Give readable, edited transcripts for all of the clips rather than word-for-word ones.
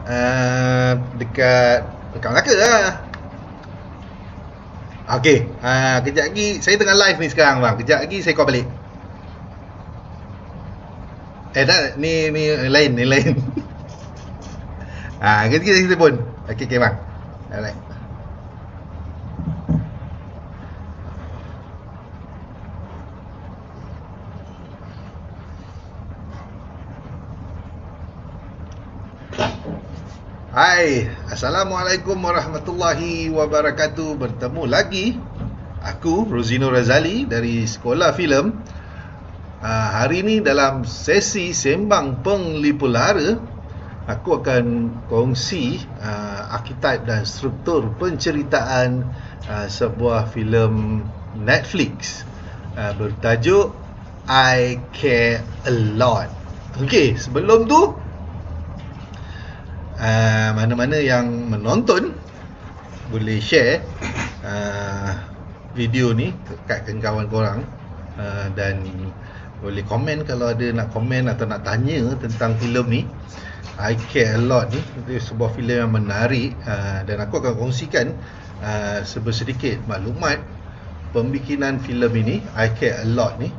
Dekat Melaka lah. Okey, kejap lagi saya tengah live ni sekarang bang. Kejap lagi saya call balik. Tak, ni lain. Kejap lagi saya telefon. Okey bang. Alright. Hai, Assalamualaikum warahmatullahi wabarakatuh. Bertemu lagi aku, Rosino Razali dari Sekolah Filem. Hari ini dalam sesi Sembang Penglipulara, aku akan kongsi arkityp dan struktur penceritaan sebuah filem Netflix bertajuk I Care A Lot. Okey, sebelum tu mana-mana yang menonton boleh share video ni kat kawan korang, dan boleh komen kalau ada nak komen atau nak tanya tentang filem ni. I Care A Lot ni sebuah filem yang menarik, dan aku akan kongsikan sedikit maklumat pembikinan filem ini, I Care A Lot ni.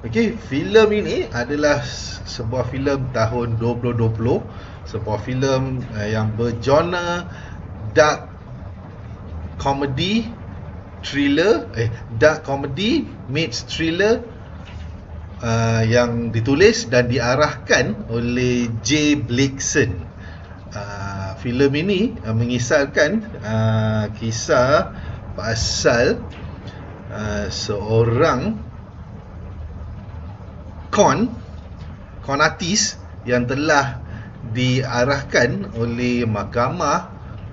Okey, filem ini adalah sebuah filem tahun 2020, sebuah filem yang bergenre dark comedy thriller, dark comedy meets thriller, yang ditulis dan diarahkan oleh Jay Blakeson. Filem ini mengisahkan kisah pasal seorang con artis yang telah diarahkan oleh mahkamah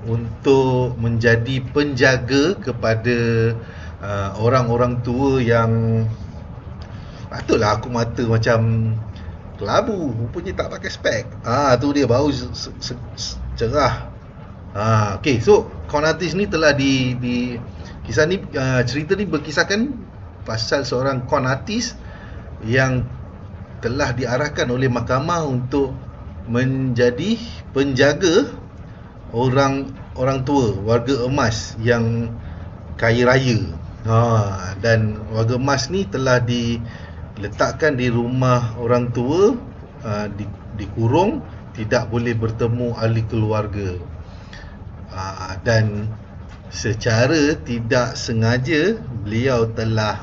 untuk menjadi penjaga kepada orang-orang tua yang patutlah aku mata macam kelabu, rupanya tak pakai spek. Tu dia baru cerah. Okey, so con artis ni telah kisah ni, cerita ni berkisahkan pasal seorang con artis yang telah diarahkan oleh mahkamah untuk menjadi penjaga orang tua, warga emas yang kaya raya. Dan warga emas ni telah diletakkan di rumah orang tua, dikurung, tidak boleh bertemu ahli keluarga. Dan secara tidak sengaja beliau telah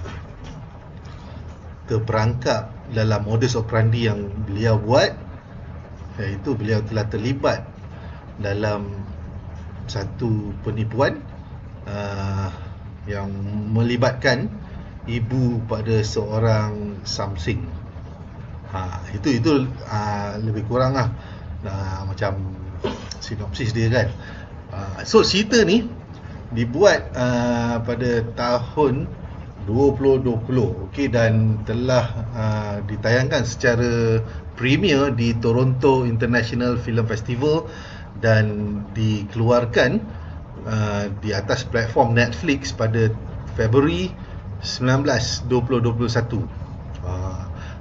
terperangkap dalam modus operandi yang beliau buat, iaitu beliau telah terlibat dalam satu penipuan yang melibatkan ibu pada seorang Samsing. Itu lebih kurang lah macam sinopsis dia kan. So cerita ni dibuat pada tahun 2020, okey, dan telah ditayangkan secara premier di Toronto International Film Festival dan dikeluarkan di atas platform Netflix pada Februari 19, 2021.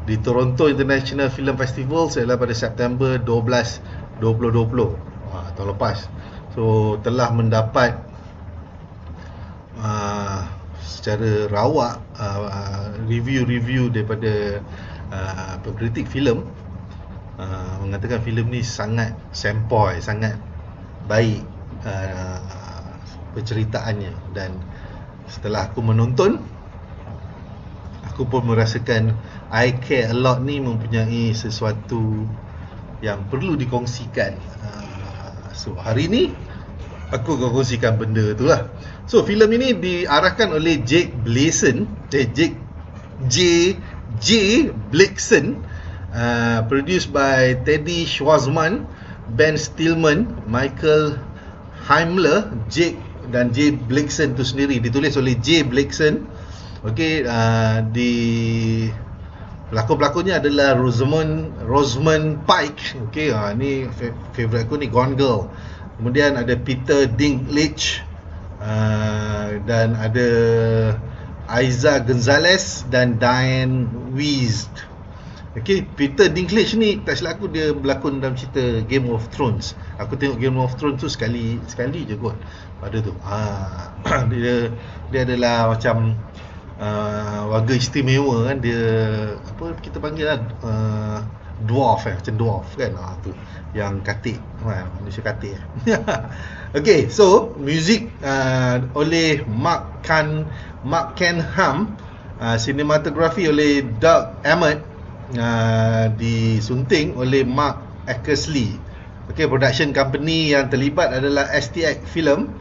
Di Toronto International Film Festival ialah pada September 12, 2020, tahun lepas. So telah mendapat secara rawak review daripada pengkritik filem, mengatakan filem ni sangat sempoi, sangat baik penceritaannya. Dan setelah aku menonton, aku pun merasakan I Care A Lot ni mempunyai sesuatu yang perlu dikongsikan. So hari ni aku akan kongsikan benda tu lah. So filem ini diarahkan oleh Jay Blakeson, produced by Teddy Schwarzman, Ben Stillman, Michael Heimler, Jay Blakeson tu sendiri. Ditulis oleh Jay Blakeson. Okey, pelakon-pelakonnya adalah Rosamund Pike. Okey, ni favourite aku ni, Gone Girl. Kemudian ada Peter Dinklage, dan ada Aiza Gonzalez dan Diane Wiest. Okay, Peter Dinklage ni tak silap aku dia berlakon dalam cerita Game of Thrones. Aku tengok Game of Thrones tu sekali je kot pada tu. Dia adalah macam warga istimewa kan, dia apa kita panggil lah, dwarf macam dwarf kan, tu yang katik, manusia katik. Okay, so music oleh Mark Canham, cinematography oleh Doug Emmett, disunting oleh Mark Eckersley. Okay, production company yang terlibat adalah STX Film,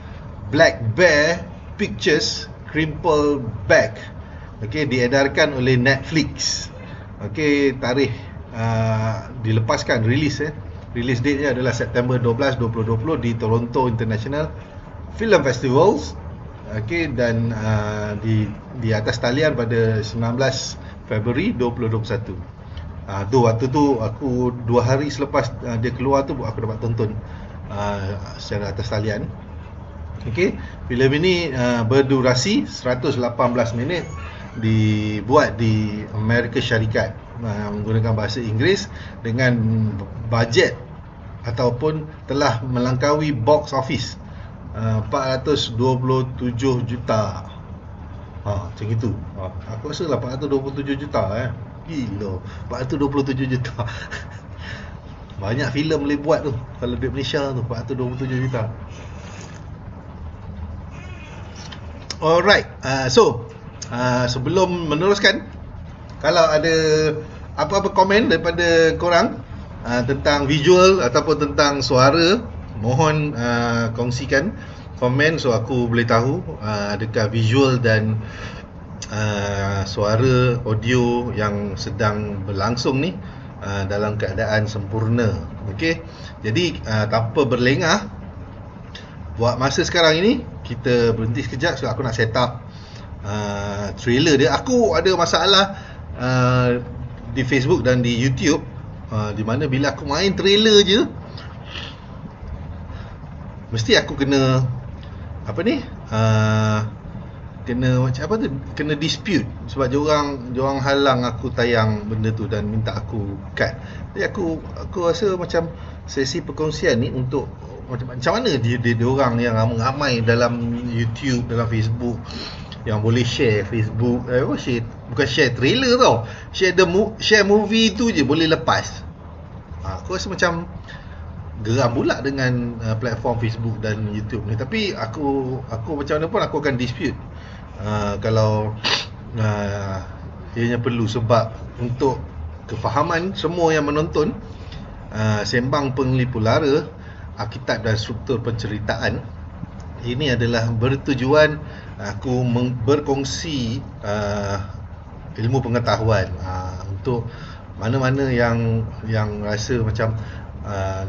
Black Bear Pictures, Crumple Back. Okay, diedarkan oleh Netflix. Okay, tarikh dilepaskan, release date nya adalah September 12, 2020 di Toronto International Film Festivals. Okay, dan di atas talian pada 19 Februari 2021. Tu waktu tu aku 2 hari selepas dia keluar tu aku dapat tonton secara atas talian. Okey, filem ini berdurasi 118 minit, dibuat di Amerika Syarikat, menggunakan bahasa Inggeris dengan bajet ataupun telah melangkaui box office 427 juta. Macam itu. Aku rasa lah 427 juta Gila, 427 juta. Banyak filem boleh buat tu kalau duit Malaysia tu, 427 juta. Alright, so sebelum meneruskan, kalau ada apa-apa komen daripada korang tentang visual ataupun tentang suara, mohon kongsikan komen so aku boleh tahu adakah visual dan suara audio yang sedang berlangsung ni dalam keadaan sempurna. Okey, jadi tanpa berlengah, buat masa sekarang ini kita berhenti sekejap sebab aku nak set up trailer dia. Aku ada masalah di Facebook dan di YouTube, di mana bila aku main trailer je mesti aku kena kena macam apa tu, kena dispute sebab diorang halang aku tayang benda tu dan minta aku cut. Jadi aku rasa macam sesi perkongsian ni untuk macam mana diorang yang ramai dalam YouTube, dalam Facebook yang boleh share Facebook, bukan share trailer tau, share movie tu je boleh lepas. Aku rasa macam geram pula dengan platform Facebook dan YouTube ni. Tapi aku macam mana pun aku akan dispute kalau ianya perlu, sebab untuk kefahaman semua yang menonton, Sembang Penglipu Lara, Arkitype dan Struktur Penceritaan ini adalah bertujuan aku berkongsi ilmu pengetahuan untuk mana-mana yang rasa macam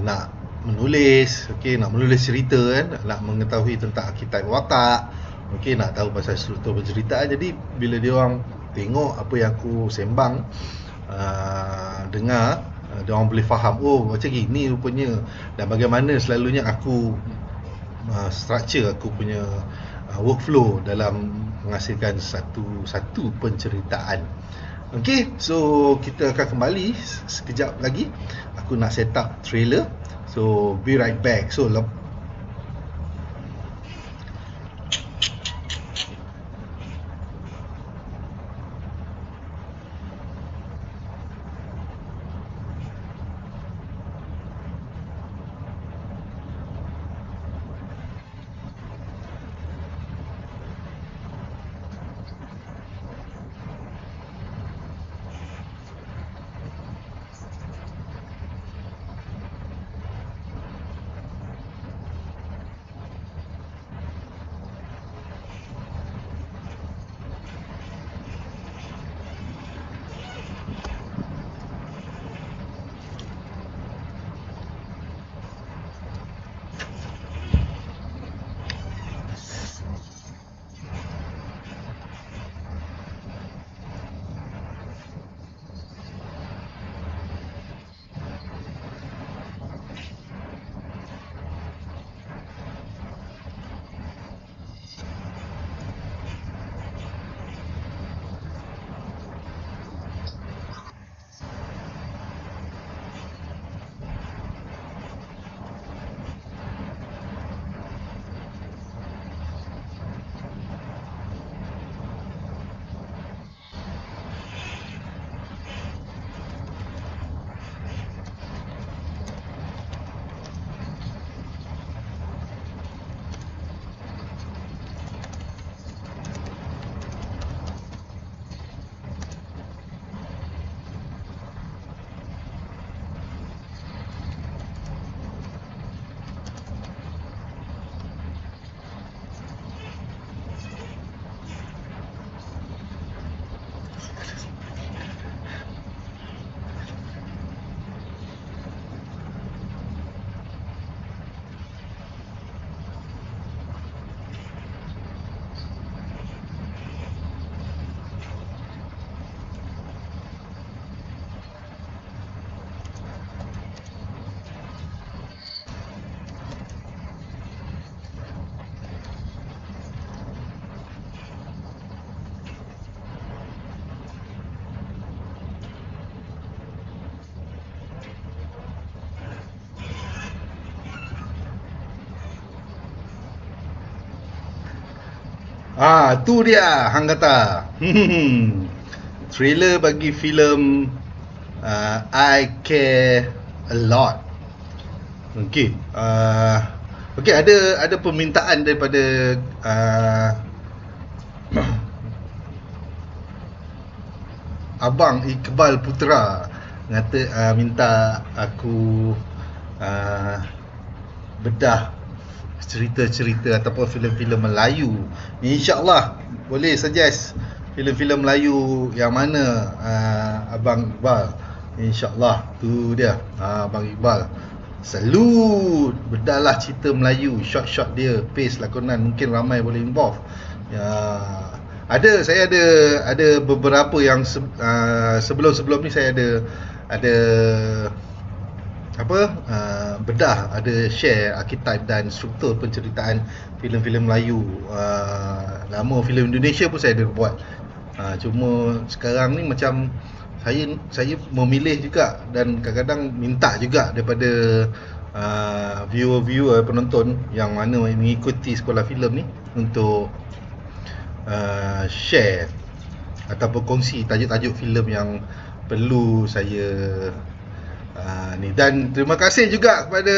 nak menulis, nak menulis cerita kan, nak mengetahui tentang arkitype watak, nak tahu pasal struktur penceritaan. Jadi bila dia orang tengok apa yang aku sembang, dengar, dia orang boleh faham, macam gini rupanya, dan bagaimana selalunya aku structure aku punya workflow dalam menghasilkan satu penceritaan. Okay, so kita akan kembali sekejap lagi. Aku nak set up trailer, so be right back. So Tu dia hang kata. Trailer bagi filem I Care a Lot. Okey. Okey, ada permintaan daripada Abang Iqbal Putra kata minta aku bedah cerita-cerita ataupun filem-filem Melayu. InsyaAllah boleh suggest filem-filem Melayu yang mana Abang Iqbal. InsyaAllah, tu dia Abang Iqbal. Salut, bedahlah cerita Melayu, shot-shot dia, pace lakonan, mungkin ramai boleh involve. Saya ada beberapa yang sebelum ni saya ada bedah, ada share archetype dan struktur penceritaan filem-filem Melayu. Nama filem Indonesia pun saya ada buat. Cuma sekarang ni macam saya memilih juga dan kadang-kadang minta juga daripada viewer penonton yang mana mengikuti sekolah filem ni untuk share ataupun kongsi tajuk-tajuk filem yang perlu saya ni. Dan terima kasih juga kepada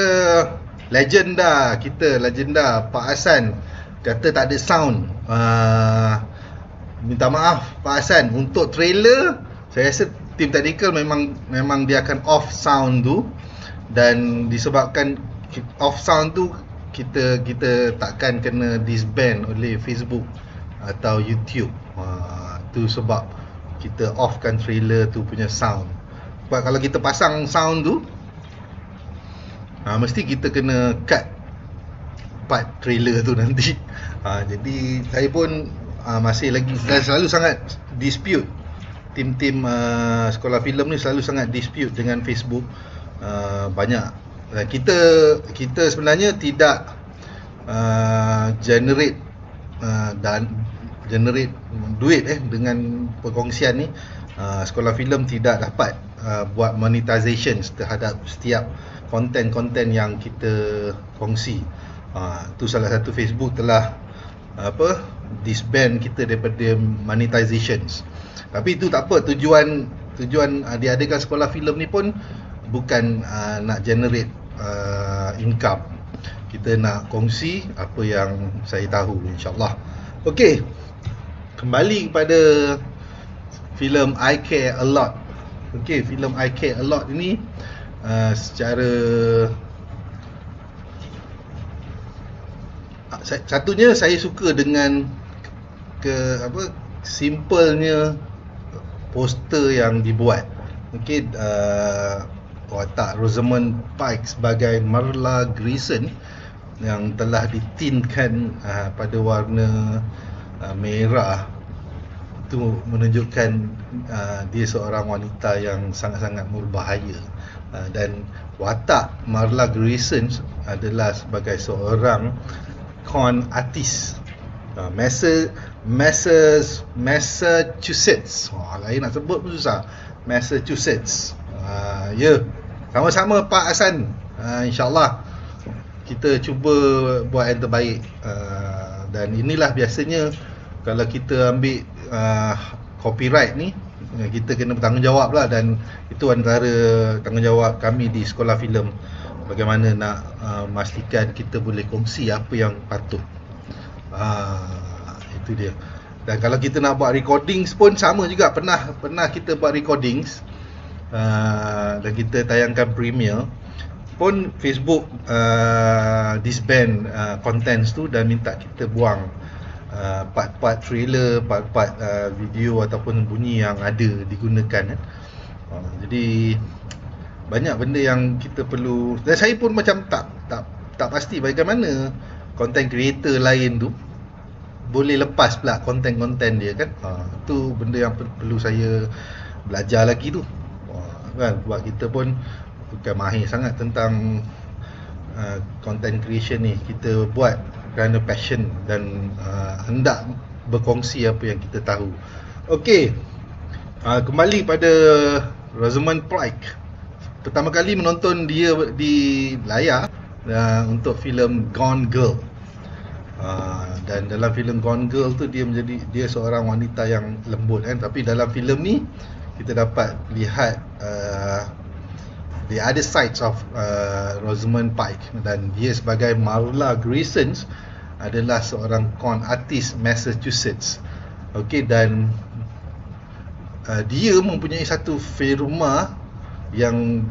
legenda Pak Hasan, kata tak ada sound. Minta maaf Pak Hasan, untuk trailer saya rasa tim technical memang dia akan off sound tu, dan disebabkan off sound tu kita takkan kena disband oleh Facebook atau YouTube. Tu sebab kita offkan trailer tu punya sound. Sebab kalau kita pasang sound tu mesti kita kena cut part trailer tu nanti. Jadi saya pun masih lagi selalu sangat dispute. Tim-tim sekolah filem ni selalu sangat dispute dengan Facebook. Banyak kita sebenarnya tidak generate duit dengan perkongsian ni. Sekolah filem tidak dapat buat monetization terhadap setiap konten-konten yang kita kongsi. Tu salah satu Facebook telah disband kita daripada monetizations. Tapi itu tak apa, tujuan diadakan sekolah filem ni pun bukan nak generate income. Kita nak kongsi apa yang saya tahu, insyaAllah. Okey, kembali kepada filem I Care a Lot. Okey, filem I Care a Lot ini secara satunya saya suka dengan simpelnya poster yang dibuat. Mungkin watak Rosamund Pike sebagai Marla Grayson yang telah ditinkan pada warna merah, itu menunjukkan dia seorang wanita yang sangat-sangat berbahaya. Dan watak Marla Grayson adalah sebagai seorang con artist, Massachusetts. Lain nak sebut pun susah. Massachusetts. Sama-sama Pak Hasan. InsyaAllah kita cuba buat yang terbaik. Dan inilah biasanya kalau kita ambil copyright ni, kita kena bertanggungjawab lah. Dan itu antara tanggungjawab kami di sekolah filem, bagaimana nak memastikan kita boleh kongsi apa yang patut. Itu dia. Dan kalau kita nak buat recordings pun sama juga. Pernah kita buat recordings dan kita tayangkan premiere pun, Facebook disband contents tu dan minta kita buang part-part trailer, part-part video ataupun bunyi yang ada digunakan. Jadi banyak benda yang kita perlu, dan saya pun macam tak pasti bagaimana content creator lain tu boleh lepas pula konten-konten dia kan. Tu benda yang perlu saya belajar lagi tu. Kan, sebab kita pun bukan mahir sangat tentang content creation ni. Kita buat kerana passion dan hendak berkongsi apa yang kita tahu. Okey, kembali pada Rosamund Pike. Pertama kali menonton dia di layar untuk filem Gone Girl. Dan dalam filem Gone Girl tu dia seorang wanita yang lembut kan, tapi dalam filem ni kita dapat lihat the other sides of Rosamund Pike, dan dia sebagai Marla Grayson adalah seorang con artist Massachusetts. Okey, dan dia mempunyai satu firma yang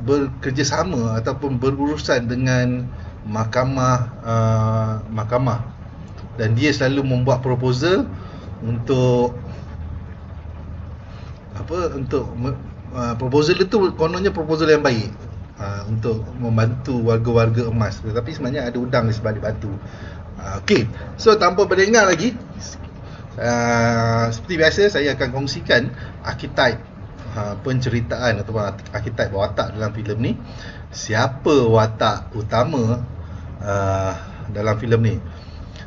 bekerjasama ataupun berurusan dengan mahkamah, dan dia selalu membuat proposal untuk proposal itu kononnya proposal yang baik untuk membantu warga-warga emas, tetapi sebenarnya ada udang di sebalik batu. Okey, so tanpa berdengar lagi, seperti biasa saya akan kongsikan archetype penceritaan ataupun archetype watak dalam filem ni. Siapa watak utama dalam filem ni?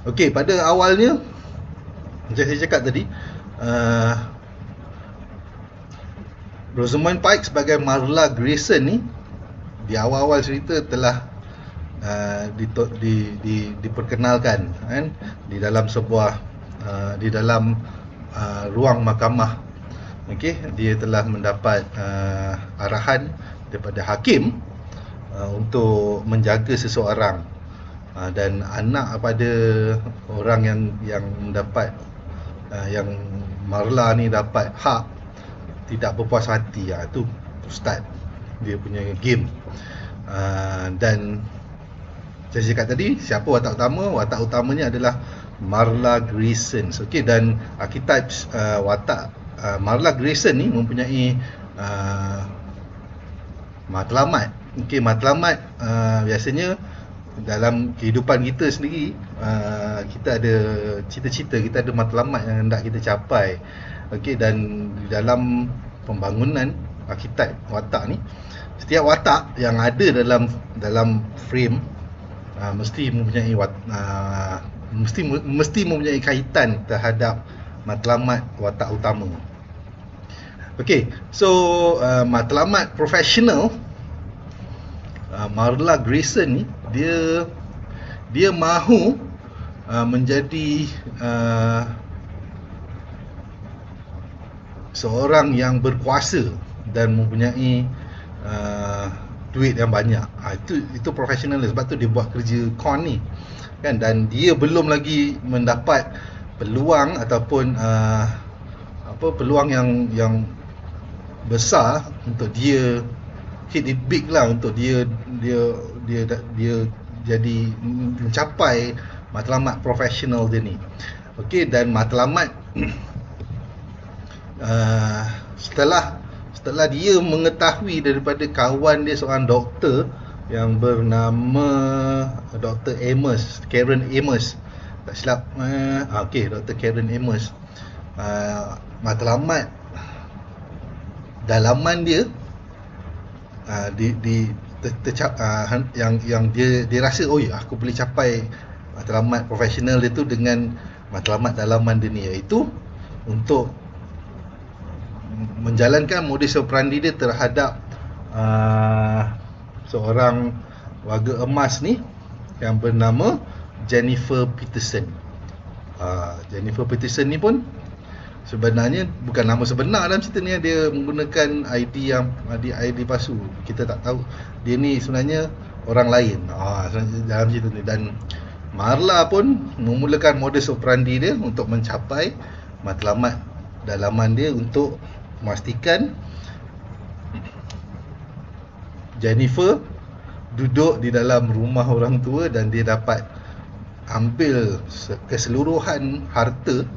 Okey, pada awalnya macam saya cakap tadi, Rosamund Pike sebagai Marla Grayson ni di awal-awal cerita telah diperkenalkan kan, di dalam sebuah ruang mahkamah. Okey, dia telah mendapat arahan daripada hakim untuk menjaga seseorang, dan anak pada orang yang mendapat yang Marla ni dapat hak tidak berpuas hati. Itu start dia punya game. Dan saya cakap tadi, siapa watak utama? Watak utamanya adalah Marla Grayson. Okey, dan archetype watak Marla Grayson ni mempunyai matlamat. Okey, matlamat biasanya dalam kehidupan kita sendiri, kita ada cita-cita, kita ada matlamat yang hendak kita capai. Okey, dan di dalam pembangunan archetype watak ni, setiap watak yang ada dalam frame mesti mempunyai mesti mempunyai kaitan terhadap matlamat watak utama. Okey, so matlamat profesional Marla Grayson ni, dia mahu menjadi seorang yang berkuasa dan mempunyai duit yang banyak. Itu profesional, sebab tu dia buat kerja con ni kan, dan dia belum lagi mendapat peluang ataupun peluang yang besar untuk dia hit it big lah, untuk dia jadi mencapai matlamat profesional dia ni. Okey, dan matlamat setelah dia mengetahui daripada kawan dia, seorang doktor yang bernama Dr. Amos, Karen Amos, tak silap. Okey, Dr. Karen Amos, matlamat dalaman dia yang dia rasa, oh ya, aku boleh capai matlamat profesional dia tu dengan matlamat dalaman dia ni, iaitu untuk menjalankan modus operandi dia terhadap seorang warga emas ni yang bernama Jennifer Peterson. Jennifer Peterson ni pun sebenarnya bukan nama sebenar dalam cerita ni. Dia menggunakan ID palsu. Kita tak tahu dia ni sebenarnya orang lain dalam cerita ni. Dan Marla pun memulakan modus operandi dia untuk mencapai matlamat dalaman dia, untuk memastikan Jennifer duduk di dalam rumah orang tua dan dia dapat ambil keseluruhan harta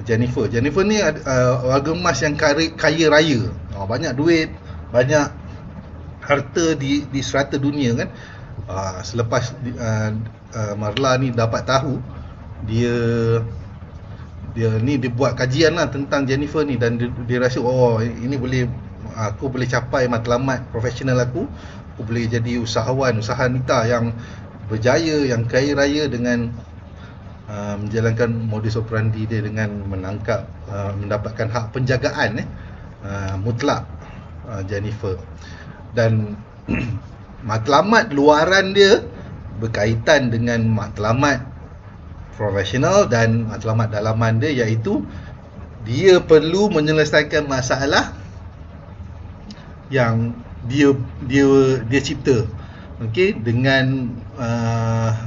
Jennifer. Jennifer ni warga emas yang kaya raya, banyak duit, banyak harta di serata dunia kan. Selepas Marla ni dapat tahu, dia buat kajian lah tentang Jennifer ni, dan dia rasa, oh, ini aku boleh capai matlamat profesional aku boleh jadi usahawan, usaha wanita yang berjaya, yang kaya raya dengan menjalankan modus operandi dia dengan menangkap, mendapatkan hak penjagaan mutlak Jennifer. Dan matlamat luaran dia berkaitan dengan matlamat profesional dan matlamat dalaman dia iaitu dia perlu menyelesaikan masalah yang dia cipta. Okey, dengan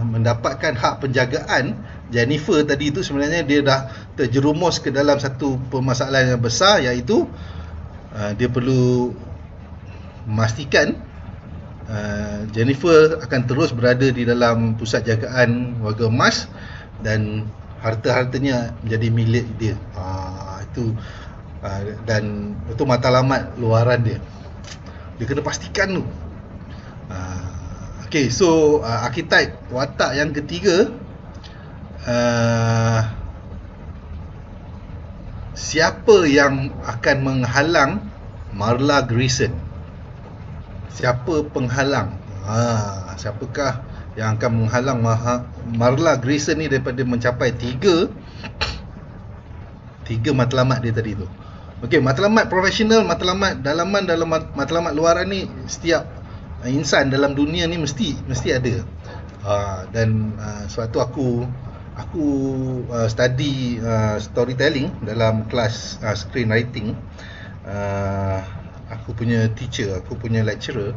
mendapatkan hak penjagaan. Jennifer tadi itu sebenarnya dia dah terjerumus ke dalam satu permasalahan yang besar, iaitu dia perlu memastikan Jennifer akan terus berada di dalam pusat jagaan warga emas dan harta-hartanya menjadi milik dia. Dan itu matlamat luaran dia. Dia kena pastikan tu. Okay, so archetype watak yang ketiga, siapa yang akan menghalang Marla Grayson? Siapa penghalang? Siapakah yang akan menghalang Marla Grayson ni daripada mencapai tiga matlamat dia tadi tu? Okey, matlamat profesional, matlamat dalaman, dalam matlamat luaran ni setiap insan dalam dunia ni mesti ada. Dan sebab tu aku study storytelling dalam kelas screenwriting. Aku punya teacher, aku punya lecturer,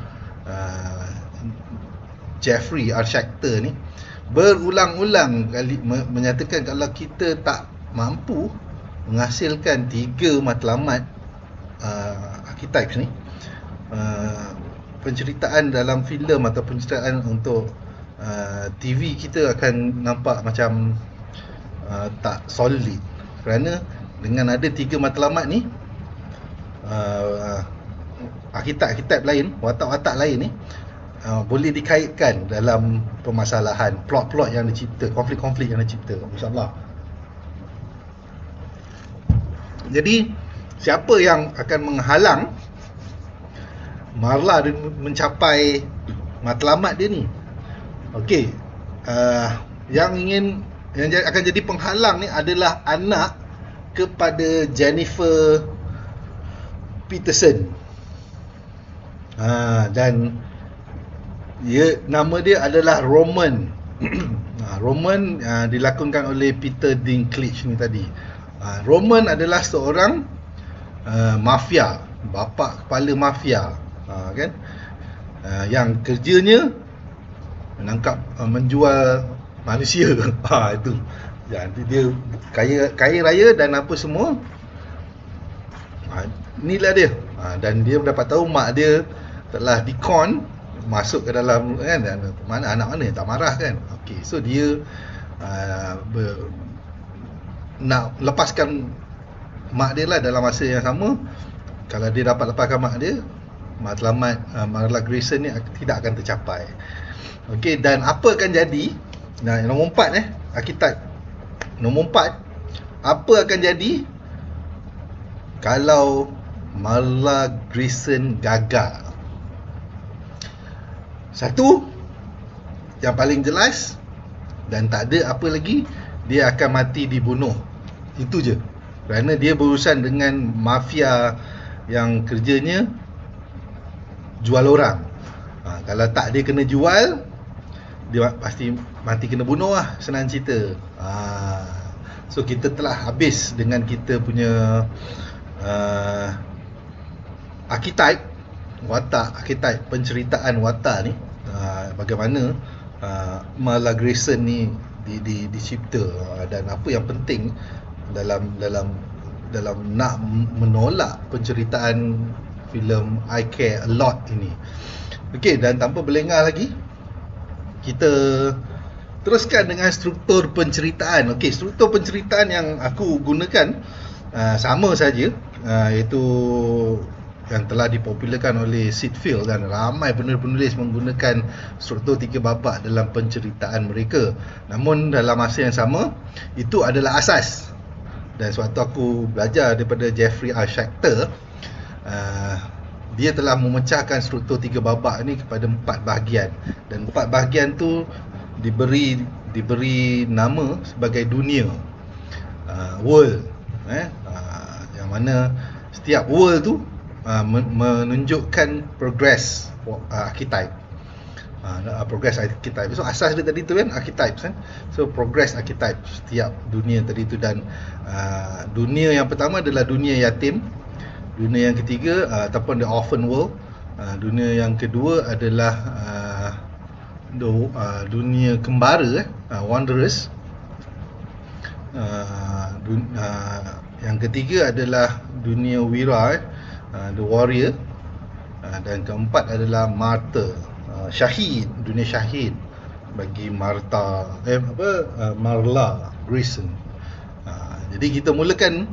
Jeffrey R. Schechter ni berulang-ulang kali menyatakan kalau kita tak mampu menghasilkan tiga matlamat archetypes ni, penceritaan dalam filem atau penceritaan untuk TV kita akan nampak macam tak solid. Kerana dengan ada tiga matlamat ni, archetype lain, watak-watak lain ni boleh dikaitkan dalam permasalahan, plot-plot yang dicipta, konflik-konflik yang dicipta, insyaAllah. Jadi siapa yang akan menghalang Marla mencapai matlamat dia ni? Okey, yang akan jadi penghalang ni adalah anak kepada Jennifer Peterson. Dan nama dia adalah Roman. Roman dilakonkan oleh Peter Dinklage ni tadi. Roman adalah seorang mafia, bapa kepala mafia, kan? Yang kerjanya menjual manusia. Itu. Jadi dia kaya raya dan apa semua. Inilah dia. Dan dia dapat tahu mak dia telah dikon masuk ke dalam, kan, mana anak mana tak marah, kan. Okey, so dia nak lepaskan mak dia lah dalam masa yang sama. Kalau dia dapat lepaskan mak dia, matlamat Marla Grayson ni tidak akan tercapai. Okey, dan apa akan jadi? Nah, nombor 4 archetype nombor 4, apa akan jadi kalau Marla Grayson gagal? Satu, yang paling jelas dan tak ada apa lagi, dia akan mati dibunuh. Itu je. Kerana dia berurusan dengan mafia yang kerjanya jual orang. Kalau tak dia kena jual, dia pasti mati kena bunuh lah, senang cerita. So kita telah habis dengan kita punya archetype watak, archetype penceritaan watak ni. Bagaimana Marla Grayson ni dicipta, dan apa yang penting dalam nak menolak penceritaan filem I Care A Lot ini. Okey, dan tanpa berlengah lagi, kita teruskan dengan struktur penceritaan. Okey, struktur penceritaan yang aku gunakan sama saja, iaitu yang telah dipopularkan oleh Sid Field, dan ramai penulis-penulis menggunakan struktur 3 babak dalam penceritaan mereka. Namun dalam masa yang sama, itu adalah asas. Dan sewaktu aku belajar daripada Jeffrey R. Schechter, dia telah memecahkan struktur 3 babak ni kepada 4 bahagian. Dan 4 bahagian tu diberi nama sebagai dunia, world, yang mana setiap world tu menunjukkan progress archetype. progress archetype. So asas dia tadi tu kan archetypes kan. So progress archetype setiap dunia tadi tu, dan dunia yang pertama adalah dunia yatim, dunia yang ketiga ataupun the orphan world, dunia yang kedua adalah dunia kembara, wanderers, yang ketiga adalah dunia wira, the warrior, dan keempat adalah martyr, syahid, dunia syahid bagi Martha Marla Grayson. Jadi kita mulakan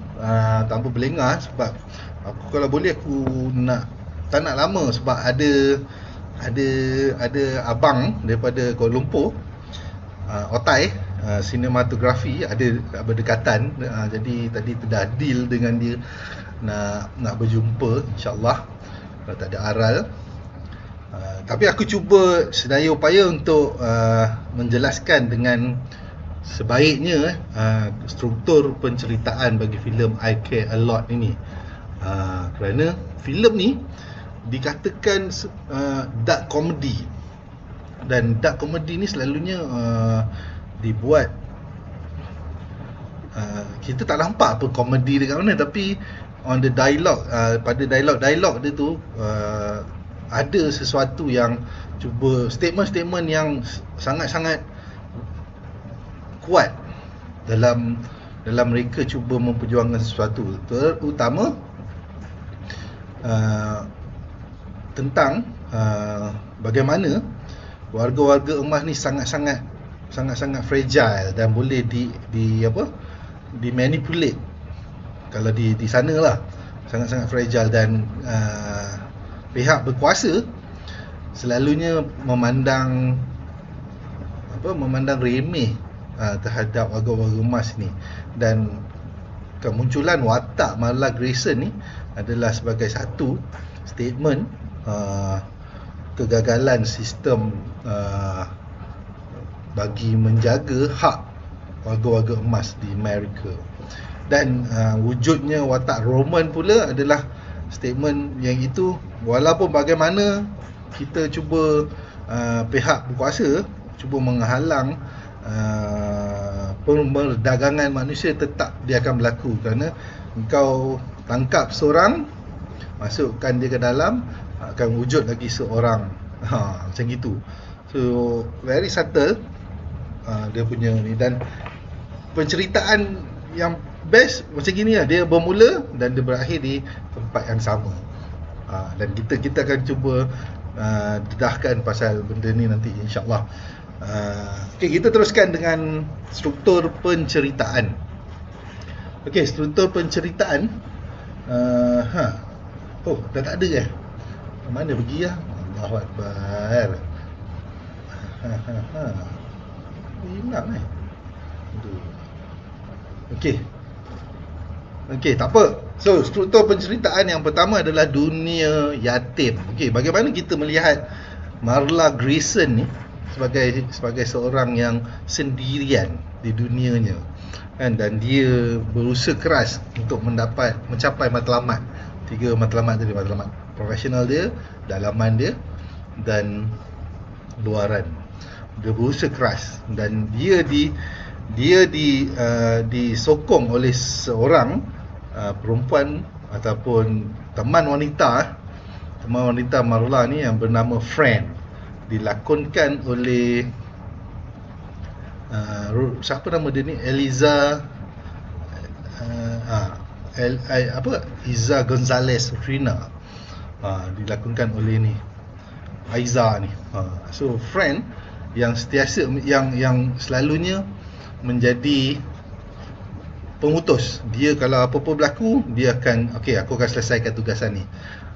tanpa berlengah, sebab aku kalau boleh aku tak nak lama, sebab ada abang daripada Kuala Lumpur, Otai sinematografi, ada berdekatan. Jadi tadi dah deal dengan dia nak berjumpa insya-Allah kalau tak ada aral. Tapi aku cuba sedaya upaya untuk menjelaskan dengan sebaiknya struktur penceritaan bagi filem I Care A Lot ini. Kerana filem ni dikatakan dark comedy, dan dark comedy ni selalunya dibuat kita tak nampak apa komedi dekat mana, tapi on the dialogue, pada dialog dia tu ada sesuatu yang cuba, statement-statement yang sangat-sangat kuat dalam mereka cuba memperjuangkan sesuatu, terutama tentang bagaimana warga-warga emas ni sangat-sangat fragile dan boleh dimanipulate kalau di sana lah, sangat-sangat fragile, dan pihak berkuasa selalunya memandang remeh terhadap warga-warga emas ni. Dan kemunculan watak Marla Grayson ni adalah sebagai satu statement kegagalan sistem bagi menjaga hak warga-warga emas di Amerika. Dan wujudnya watak Roman pula adalah statement yang itu, walaupun bagaimana kita cuba pihak berkuasa cuba menghalang perdagangan manusia, tetap dia akan berlaku, kerana engkau tangkap seorang, masukkan dia ke dalam, akan wujud lagi seorang, macam gitu. So very subtle dia punya ni, dan penceritaan yang best macam gini lah, dia bermula dan dia berakhir di tempat yang sama. Dan kita akan cuba dedahkan pasal benda ni nanti insya-Allah. Okey, kita teruskan dengan struktur penceritaan. Okey, struktur penceritaan. Oh, dah tak ada ke? Mana pergi lah? Allahu Akbar. Hilang Okey, tak apa. So, struktur penceritaan yang pertama adalah dunia yatim. Okey, bagaimana kita melihat Marla Grayson ni sebagai seorang yang sendirian di dunianya, kan, dan dia berusaha keras untuk mencapai matlamat. 3 matlamat tadi, matlamat profesional dia, dalaman dia, dan luaran. Dia berusaha keras, dan dia disokong oleh seorang perempuan ataupun teman wanita Marla ni yang bernama Fran, dilakonkan oleh siapa nama dia ni, Eliza Iza Gonzalez Rina, dilakonkan oleh ni Aiza ni. So Fran yang sentiasa yang selalunya menjadi pengutus. Dia kalau apa-apa berlaku, dia akan aku akan selesaikan tugasan ni.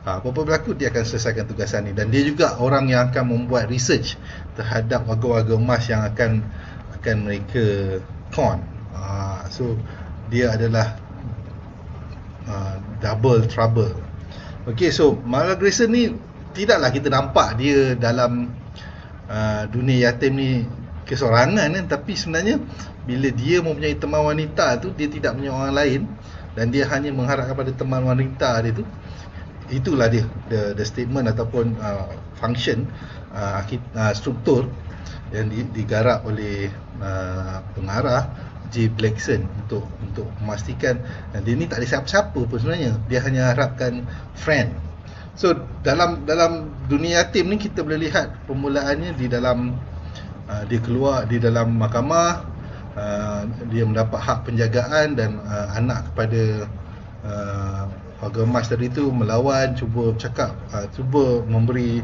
Apa-apa berlaku, dia akan selesaikan tugasan ni. Dan dia juga orang yang akan membuat research terhadap warga-warga emas yang akan mereka con. So dia adalah double trouble. Okey, so Marla Grayson ni tidaklah kita nampak dia dalam dunia yatim ni kesorangan kan, tapi sebenarnya bila dia mempunyai teman wanita tu, dia tidak punya orang lain, dan dia hanya mengharapkan pada teman wanita dia tu. Itulah dia the statement ataupun function struktur yang digarap oleh pengarah J. Blackson untuk memastikan dia ni tak ada siapa-siapa pun sebenarnya, dia hanya harapkan friend. So dalam dunia yatim ni kita boleh lihat permulaannya di dalam dia keluar di dalam mahkamah, dia mendapat hak penjagaan dan anak kepada warga emas tadi tu melawan, cuba bercakap, cuba memberi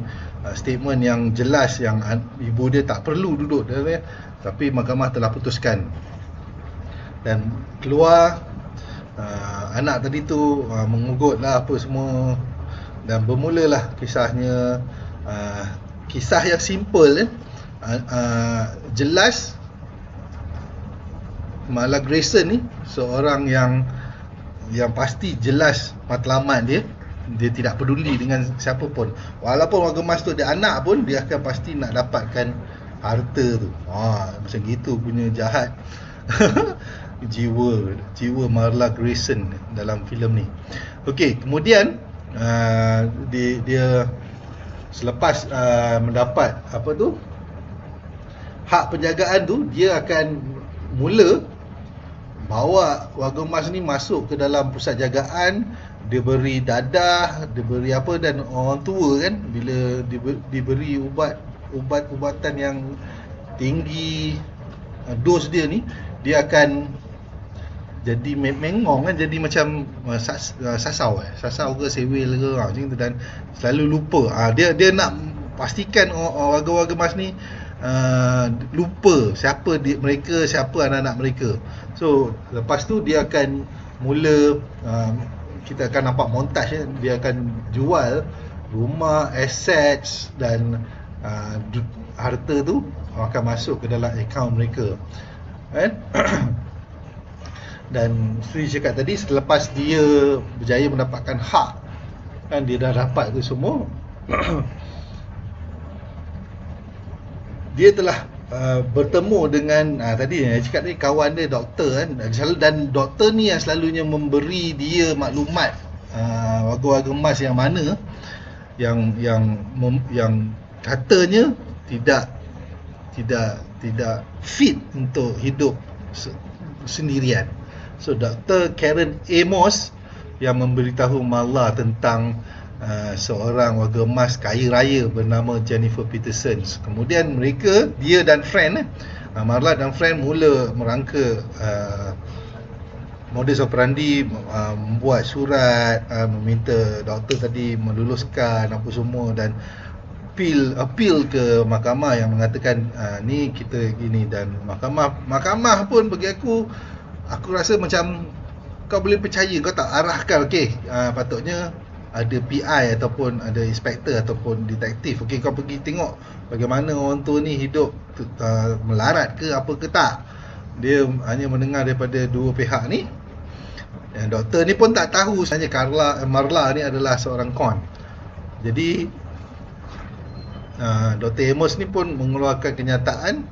statement yang jelas yang ibu dia tak perlu duduk dia, tapi mahkamah telah putuskan dan keluar. Anak tadi tu mengugut lah apa semua dan bermulalah kisahnya. Kisah yang simple, jelas. Marla Grayson ni seorang yang pasti jelas matlamat dia tidak peduli dengan siapa pun. Walaupun warga emas tu ada anak pun, dia akan pasti nak dapatkan harta tu. Macam gitu punya jahat jiwa Marla Grayson dalam filem ni. Okey, kemudian dia selepas mendapat hak penjagaan tu, dia akan mula bawa warga emas ni masuk ke dalam pusat jagaan. Dia beri dadah, dia beri apa, dan orang tua kan bila diberi ubat-ubatan yang tinggi dos dia ni, dia akan jadi mengong kan, jadi macam sasau ke sewil ke macam tu, dan selalu lupa. Dia nak pastikan warga-warga emas ni lupa siapa mereka, siapa anak-anak mereka. So lepas tu dia akan mula, kita akan nampak montaj dia akan jual rumah, assets dan harta tu akan masuk ke dalam akaun mereka kan. Dan seperti cakap tadi, selepas dia berjaya mendapatkan hak kan, dia dah dapat tu semua, dia telah bertemu dengan tadi yang cakap ni, kawan dia doktor kan, dan doktor ni yang selalunya memberi dia maklumat warga-warga emas yang mana yang katanya tidak fit untuk hidup sendirian. So Dr. Karen Amos yang memberitahu Marla tentang seorang warga emas kaya raya bernama Jennifer Peterson. Kemudian dia dan friend Marla dan friend mula merangka modus operandi, membuat surat, meminta doktor tadi meluluskan apa semua, dan appeal ke mahkamah yang mengatakan ni kita gini. Dan mahkamah pun bagi aku rasa macam kau boleh percaya, kau tak arahkan, okey, patutnya ada PI ataupun ada inspektor ataupun detektif, okey, kau pergi tengok bagaimana orang tua ni hidup, melarat ke apa ke tak. Dia hanya mendengar daripada dua pihak ni. Dan doktor ni pun tak tahu sebenarnya Marla ni adalah seorang con. Jadi Dr. Amos ni pun mengeluarkan kenyataan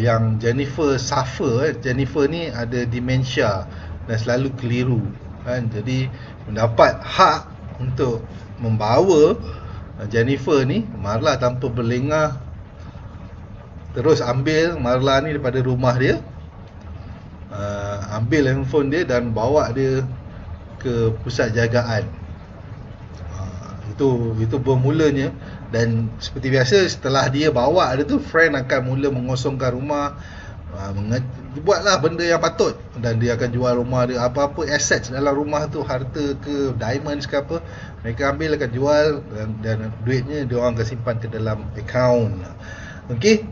yang Jennifer suffer. Jennifer ni ada dementia dan selalu keliru kan. Jadi mendapat hak untuk membawa Jennifer ni, Marla tanpa berlengah terus ambil Marla ni daripada rumah dia, ambil handphone dia dan bawa dia ke pusat jagaan. Itu bermulanya. Dan seperti biasa, setelah dia bawa dia tu, friend akan mula mengosongkan rumah, buatlah benda yang patut, dan dia akan jual rumah dia, apa-apa assets dalam rumah tu, harta ke diamonds ke apa, mereka ambil, akan jual, dan duitnya dia orang akan simpan ke dalam akaun. Okey,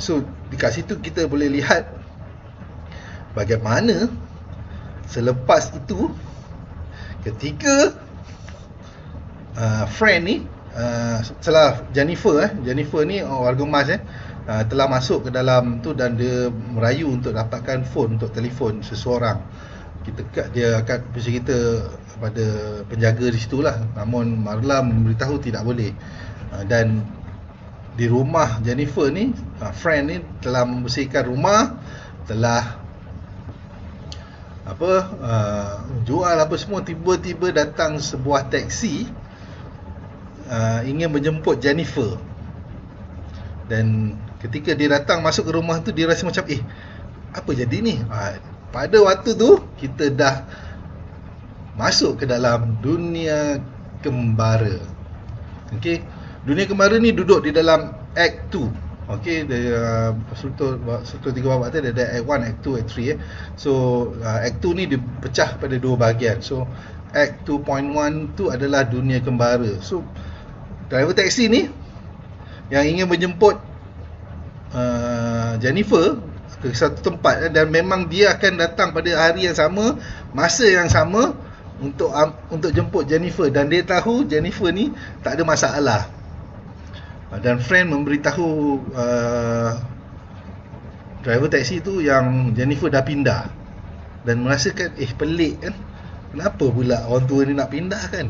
so dekat situ kita boleh lihat bagaimana selepas itu, ketika friend ni, setelah Jennifer ni warga emas telah masuk ke dalam tu, dan dia merayu untuk dapatkan phone, untuk telefon seseorang. Dia akan bercerita pada penjaga di situlah, namun Marla memberitahu tidak boleh. Dan di rumah Jennifer ni, friend ni telah membersihkan rumah, telah jual apa semua. Tiba-tiba datang sebuah teksi ingin menjemput Jennifer. Dan ketika dia datang masuk ke rumah tu, dia rasa macam apa jadi ni? Pada waktu tu kita dah masuk ke dalam dunia kembara. Okey, dunia kembara ni duduk di dalam Act 2. Okey, dia struktur 3 babak tu ada Act 1, Act 2, Act 3 So Act 2 ni dipecah pada 2 bahagian. So Act 2.1 tu adalah dunia kembara. So driver taxi ni yang ingin menjemput Jennifer ke satu tempat, dan memang dia akan datang pada hari yang sama, masa yang sama untuk jemput Jennifer, dan dia tahu Jennifer ni tak ada masalah. Dan friend memberitahu driver taxi tu yang Jennifer dah pindah, dan merasakan pelik kan, kenapa pula orang tua ni nak pindah kan.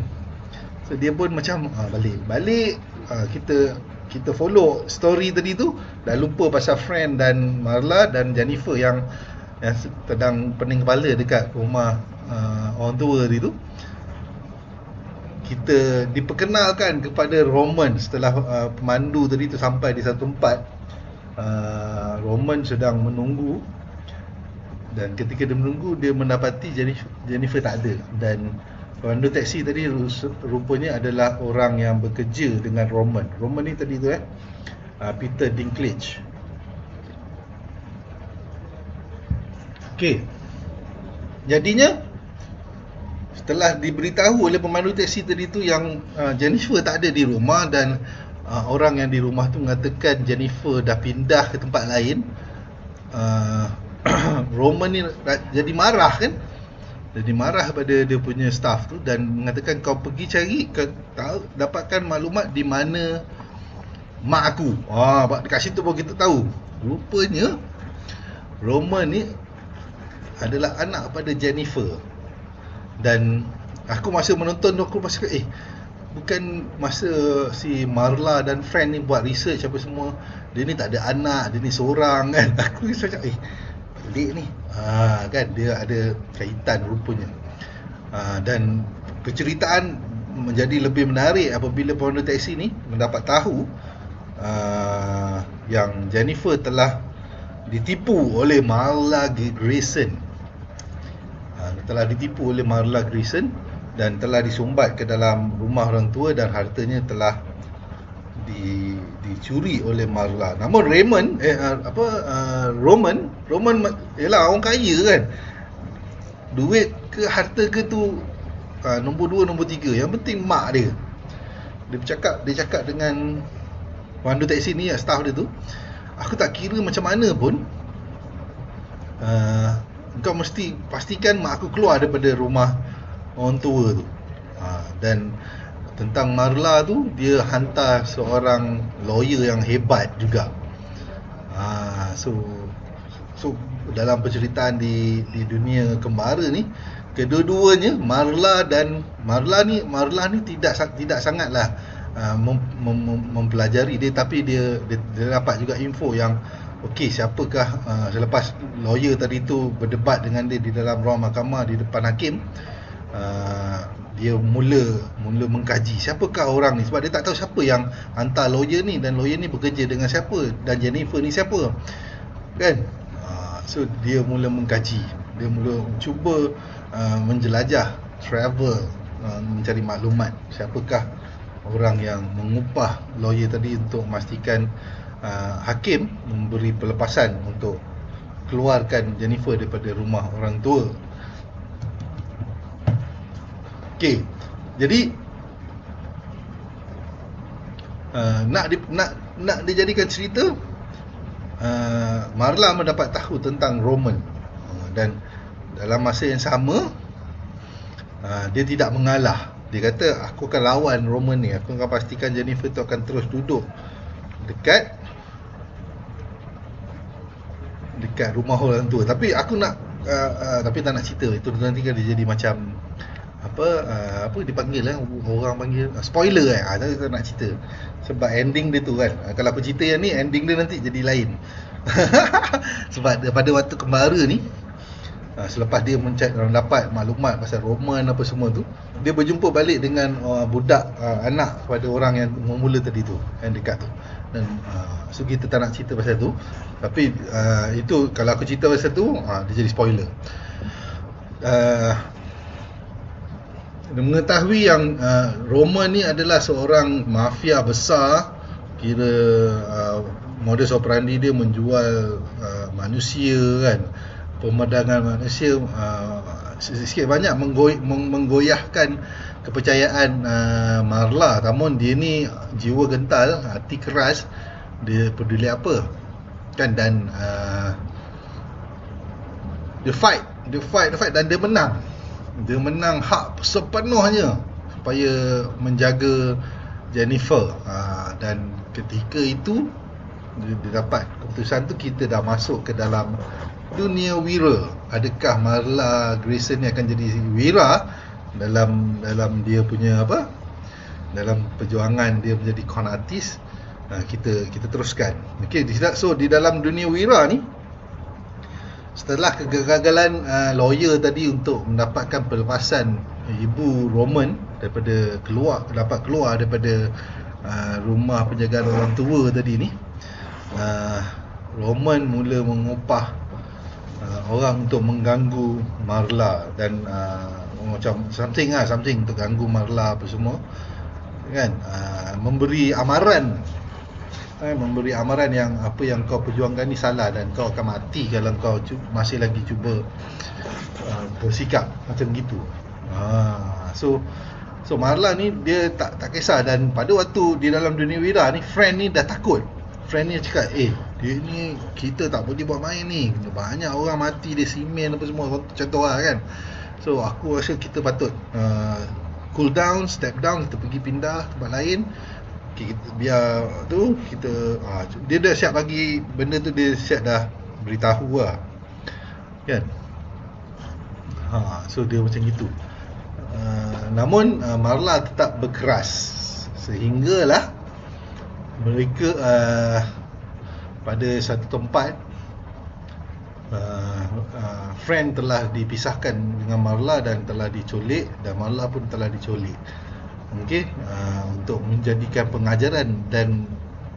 So dia pun macam balik kita follow story tadi tu, dah lupa pasal friend dan Marla dan Jennifer yang sedang pening kepala dekat rumah orang tua tadi tu. Kita diperkenalkan kepada Roman setelah pemandu tadi tu sampai di satu tempat. Roman sedang menunggu, dan ketika dia menunggu, dia mendapati Jennifer tak ada. Dan pemandu taksi tadi rupanya adalah orang yang bekerja dengan Roman. Roman ni tadi tu Peter Dinklage. Okey, jadinya setelah diberitahu oleh pemandu taksi tadi tu yang Jennifer tak ada di rumah, dan orang yang di rumah tu mengatakan Jennifer dah pindah ke tempat lain, Roman ni jadi marah kan. Jadi marah pada dia punya staff tu dan mengatakan, kau pergi cari, dapatkan maklumat di mana mak aku. Dekat situ pun kita tahu, rupanya Roman ni adalah anak pada Jennifer. Dan aku masa menonton tu, aku rasa bukan masa si Marla dan friend ni buat research apa semua, dia ni tak ada anak, dia ni seorang kan. Aku rasa macam pelik ni. Kan dia ada kaitan rupanya. Dan penceritaan menjadi lebih menarik apabila pemandu taksi ni mendapat tahu yang Jennifer telah ditipu oleh Marla Grayson. Telah ditipu oleh Marla Grayson dan telah disumbat ke dalam rumah orang tua, dan hartanya telah dicuri oleh Marla. Namun Roman ialah orang kaya kan. Duit ke harta ke tu nombor 2, nombor 3. Yang penting mak dia. Dia cakap dengan pemandu taksi ni, staff dia tu, aku tak kira macam mana pun, kau mesti pastikan mak aku keluar daripada rumah orang tua tu. Dan tentang Marla tu, dia hantar seorang lawyer yang hebat juga. So dalam penceritaan di dunia kembara ni, kedua-duanya Marla ni tidak sangatlah mempelajari dia, tapi dia dapat juga info yang siapakah selepas lawyer tadi tu berdebat dengan dia di dalam ruang mahkamah di depan hakim, dia mula mengkaji siapakah orang ni, sebab dia tak tahu siapa yang hantar lawyer ni, dan lawyer ni bekerja dengan siapa, dan Jennifer ni siapa kan. So dia mula mengkaji, dia mula cuba menjelajah, travel, mencari maklumat siapakah orang yang mengupah lawyer tadi untuk memastikan hakim memberi pelepasan untuk keluarkan Jennifer daripada rumah orang tua. Okey, jadi nak dijadikan cerita, Marla mendapat tahu tentang Roman, dan dalam masa yang sama dia tidak mengalah. Dia kata, aku akan lawan Roman ni, aku akan pastikan Jennifer tu akan terus duduk dekat rumah orang tua. Tapi aku nak tapi tak nak cerita itu, nanti kan dia jadi macam apa dipanggil orang panggil spoiler tapi tak nak cerita sebab ending dia tu kan. Kalau aku cerita yang ni, ending dia nanti jadi lain. Sebab pada waktu kembara ni Selepas dia dapat maklumat pasal Roman apa semua tu, dia berjumpa balik dengan budak, anak pada orang yang memula tadi tu, yang dekat tu. Dan so kita tak nak cerita pasal tu. Tapi itu kalau aku cerita pasal tu, dia jadi spoiler. Mengetahui yang Roman ni adalah seorang mafia besar, kira modus operandi dia menjual manusia kan, pemandangan manusia, sikit banyak menggoyahkan kepercayaan Marla. Namun dia ni jiwa gental, hati keras, dia peduli apa kan. Dan dia fight dan dia menang hak sepenuhnya supaya menjaga Jennifer. Dan ketika itu dia dapat keputusan tu, kita dah masuk ke dalam dunia wira. Adakah Marla Grayson ni akan jadi wira dalam dia punya dalam perjuangan dia menjadi con artist? Kita teruskan. Okey, so di dalam dunia wira ni, setelah kegagalan lawyer tadi untuk mendapatkan pelepasan ibu Roman dapat keluar daripada rumah penjagaan orang tua tadi ni, Roman mula mengupah orang untuk mengganggu Marla dan macam something untuk ganggu Marla apa semua kan. Memberi amaran yang apa yang kau perjuangkan ni salah dan kau akan mati kalau kau masih lagi cuba bersikap macam gitu. So Marla ni dia tak kisah. Dan pada waktu di dalam dunia wira ni, friend ni dah takut. Friend ni cakap, dia ni kita tak boleh buat main ni, banyak orang mati, dia simen apa semua, contoh lah kan. So aku rasa kita patut cool down, step down, kita pergi pindah tempat lain. Kita biar tu dia dah siap bagi benda tu, dia siap dah beritahu lah kan. So dia macam gitu. Namun Marla tetap berkeras sehinggalah mereka pada satu tempat friend telah dipisahkan dengan Marla dan telah diculik, dan Marla pun telah diculik. Okey, untuk menjadikan pengajaran dan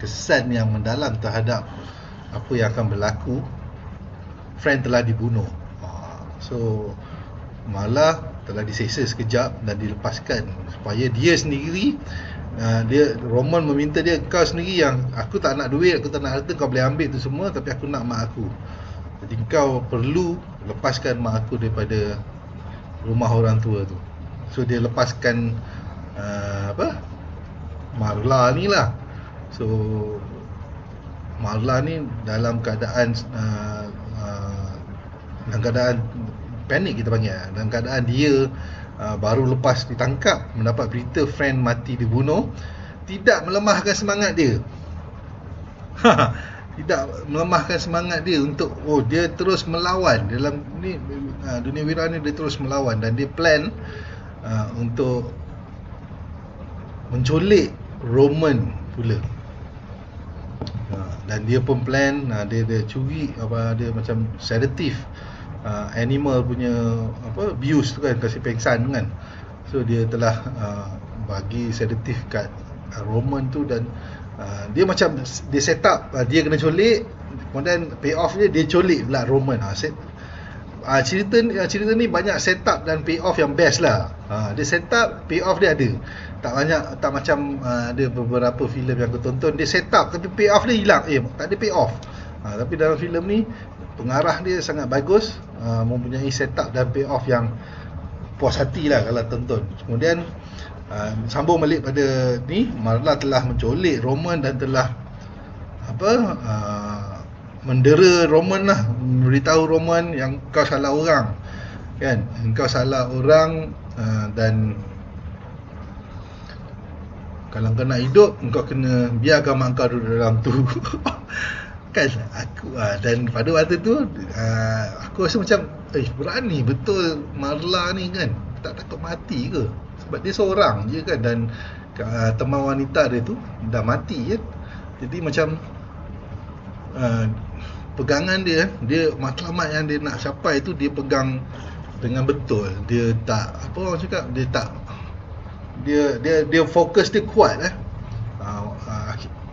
kesan yang mendalam terhadap apa yang akan berlaku, friend telah dibunuh. So Marla telah diseksa sekejap dan dilepaskan supaya dia sendiri, Roman meminta dia, kau sendiri yang aku tak nak duit, aku tak nak harta, kau boleh ambil tu semua, tapi aku nak mak aku. Jadi kau perlu lepaskan mak aku daripada rumah orang tua tu. So dia lepaskan Marla ni lah. So Marla ni dalam keadaan panik, kita panggil, dalam keadaan dia baru lepas ditangkap, mendapat berita friend mati dibunuh, tidak melemahkan semangat dia. Tidak melemahkan semangat dia untuk dia terus melawan dalam ni dunia wira ni. Dia terus melawan dan dia plan untuk menculik Roman pula. Dan dia pun plan, dia curi dia macam sedatif, animal punya abuse tu kan, kasih pengsan kan. So dia telah bagi sedatif kat Roman tu, dan dia macam dia set up, dia kena culik, kemudian pay off dia culik pula Roman. Cerita ni banyak set up dan pay off yang best lah. Dia set up, pay off dia ada. Tak macam ada beberapa filem yang aku tonton, dia set up tapi pay off dia hilang, tak ada pay off. Tapi dalam filem ni pengarah dia sangat bagus, mempunyai set up dan pay off yang puas hati lah kalau tonton. Kemudian sambung balik pada ni, Marla telah menculik Roman dan telah mendera Roman lah, memberitahu Roman yang kau salah orang kan, engkau salah orang, dan kalau kau nak hidup, engkau kena biarkan mak kau duduk dalam tu. Kan aku dan pada waktu tu aku rasa macam berani betul Marla ni kan, tak takut mati ke, sebab dia seorang je kan, dan teman wanita dia tu dah mati kan. Jadi macam uh, pegangan dia matlamat yang dia nak capai tu dia pegang dengan betul. Dia tak, apa orang cakap, dia tak, dia fokus dia kuat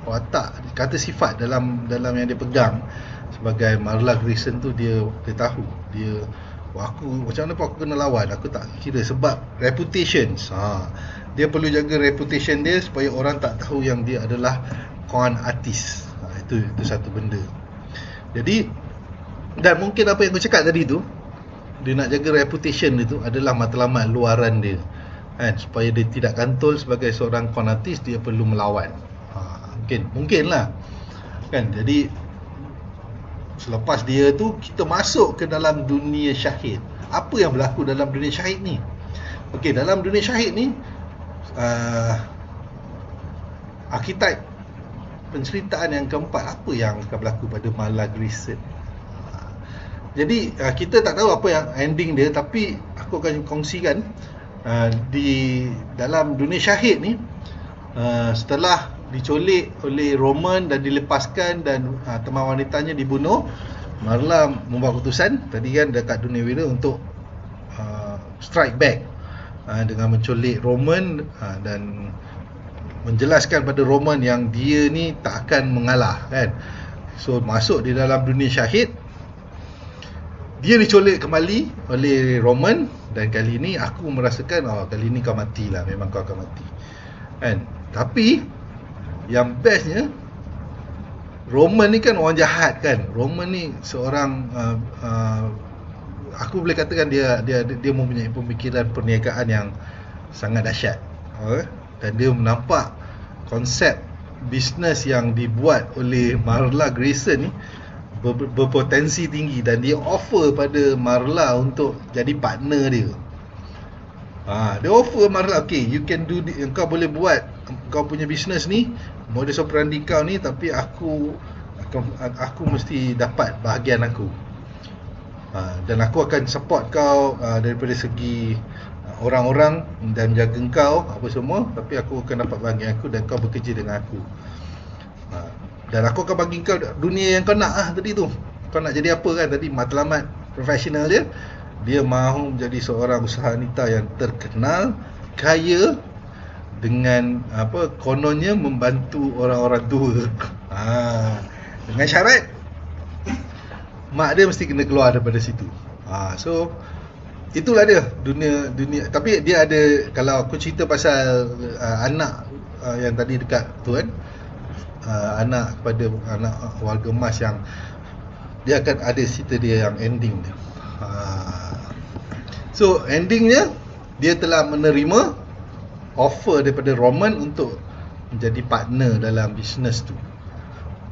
watak, kata sifat dalam yang dia pegang sebagai Marla Grayson tu, dia tahu dia, aku macam mana pun aku kena lawan, aku tak kira, sebab reputations. Dia perlu jaga reputation dia supaya orang tak tahu yang dia adalah con artist. Itu satu benda. Jadi, dan mungkin apa yang aku cakap tadi tu, dia nak jaga reputation dia tu adalah matlamat luaran dia, kan, supaya dia tidak kantul sebagai seorang con artist, dia perlu melawan. Mungkin lah, kan. Jadi selepas dia tu, kita masuk ke dalam dunia syahid. Apa yang berlaku dalam dunia syahid ni? Okey, dalam dunia syahid ni, arkitype penceritaan yang keempat, apa yang akan berlaku pada Marla Grayson. Jadi kita tak tahu apa yang ending dia, tapi aku akan kongsikan di dalam dunia syahid ni, setelah diculik oleh Roman dan dilepaskan dan teman wanitanya dibunuh, Marla membuat keputusan tadi kan dekat dunia wira untuk strike back dengan menculik Roman dan menjelaskan pada Roman yang dia ni tak akan mengalah, kan. So masuk di dalam dunia syahid, dia diculik kembali oleh Roman, dan kali ni aku merasakan kali ni kau matilah, memang kau akan mati, kan. Tapi yang bestnya, Roman ni kan orang jahat, kan. Roman ni seorang aku boleh katakan dia mempunyai pemikiran perniagaan yang sangat dahsyat, dan dia menampak konsep bisnes yang dibuat oleh Marla Grayson ni berpotensi tinggi, dan dia offer pada Marla untuk jadi partner dia. Dia offer Marla, okay, you can do this, kau boleh buat kau punya bisnes ni, modus operandi kau ni, tapi aku mesti dapat bahagian aku, dan aku akan support kau daripada segi orang-orang dan jaga kau apa semua, tapi aku akan dapat bahagian aku dan kau bekerja dengan aku, dan aku akan bagi kau dunia yang kau nak tadi tu. Kau nak jadi apa, kan, tadi matlamat profesional dia mahu menjadi seorang usaha wanita yang terkenal, kaya, dengan kononnya membantu orang-orang tua. Dengan syarat mak dia mesti kena keluar daripada situ. So itulah dia dunia. Tapi dia ada, kalau aku cerita pasal anak yang tadi dekat tu, kan, anak kepada anak warga emas, yang dia akan ada cerita dia yang ending dia. So endingnya, dia telah menerima offer daripada Roman untuk menjadi partner dalam bisnes tu.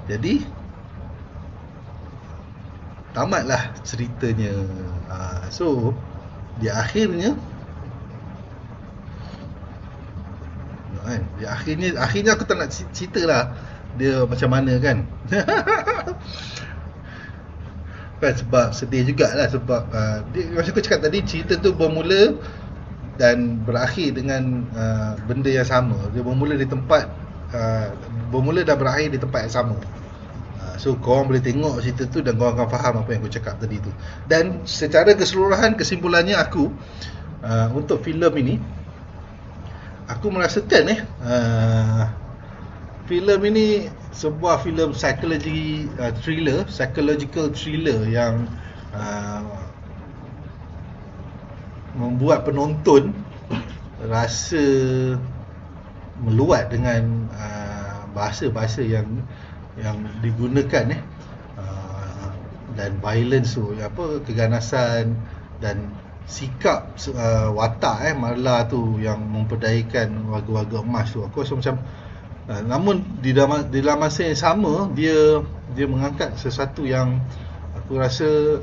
Jadi tamatlah ceritanya. So di akhirnya aku tak nak cerita lah dia macam mana, kan. Kan, sebab sedih jugalah, sebab macam aku cakap tadi, cerita tu bermula dan berakhir dengan benda yang sama. Dia bermula di tempat bermula dan berakhir di tempat yang sama. So korang boleh tengok cerita tu dan korang akan faham apa yang aku cakap tadi tu. Dan secara keseluruhan, kesimpulannya aku, untuk filem ini, aku merasakan filem ini sebuah filem psychological thriller yang membuat penonton rasa meluat dengan bahasa-bahasa yang digunakan, dan violence tu, keganasan dan sikap watak Marla tu yang memperdayakan warga-warga emas tu. Aku rasa macam namun di dalam masa yang sama, dia mengangkat sesuatu yang aku rasa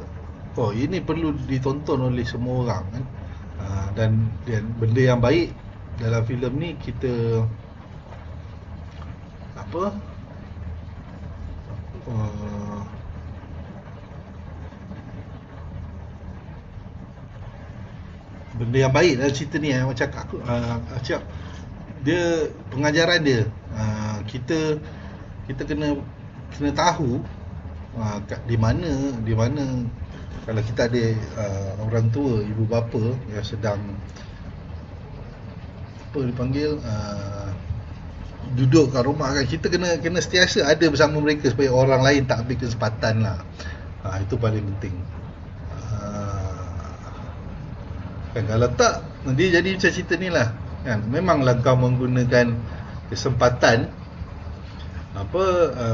ini perlu ditonton oleh semua orang, kan. Dan benda yang baik dalam filem ni, kita benda yang baik dalam cerita ni, macam aku cakap, dia pengajaran dia, kita kena tahu di mana kalau kita ada orang tua, ibu bapa yang sedang apa dipanggil duduk kat rumah kan, kita kena sentiasa ada bersama mereka supaya orang lain tak ambil kesempatan lah. Itu paling penting. Kan kalau tak, dia jadi macam cerita ni lah kan. Memanglah kau menggunakan kesempatan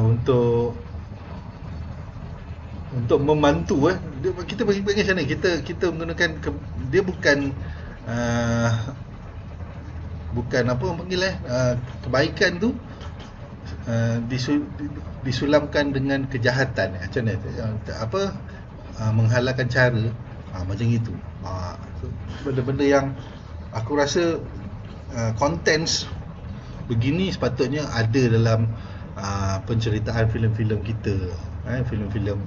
untuk membantu kita bagi macam mana kita menggunakan dia bukan apa panggil kebaikan tu disulamkan dengan kejahatan macam mana menghalalkan cara macam itu. Benda-benda yang aku rasa contents begini sepatutnya ada dalam penceritaan filem-filem kita, filem-filem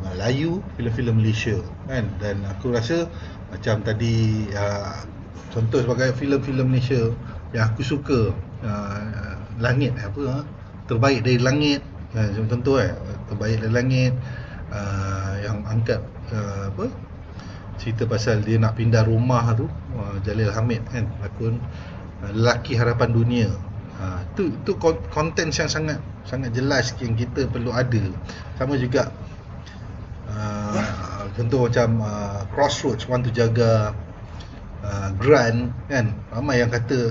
Melayu, filem-filem Malaysia kan. Dan aku rasa macam tadi contoh sebagai filem-filem Malaysia yang aku suka, Langit Terbaik dari Langit, contoh Terbaik dari Langit, yang angkat cerita pasal dia nak pindah rumah tu, Jalil Hamid kan lakon Lelaki Harapan Dunia. Tu konten yang sangat jelas yang kita perlu ada. Sama juga contoh macam Crossroads, Want to Jaga, Grant kan. Ramai yang kata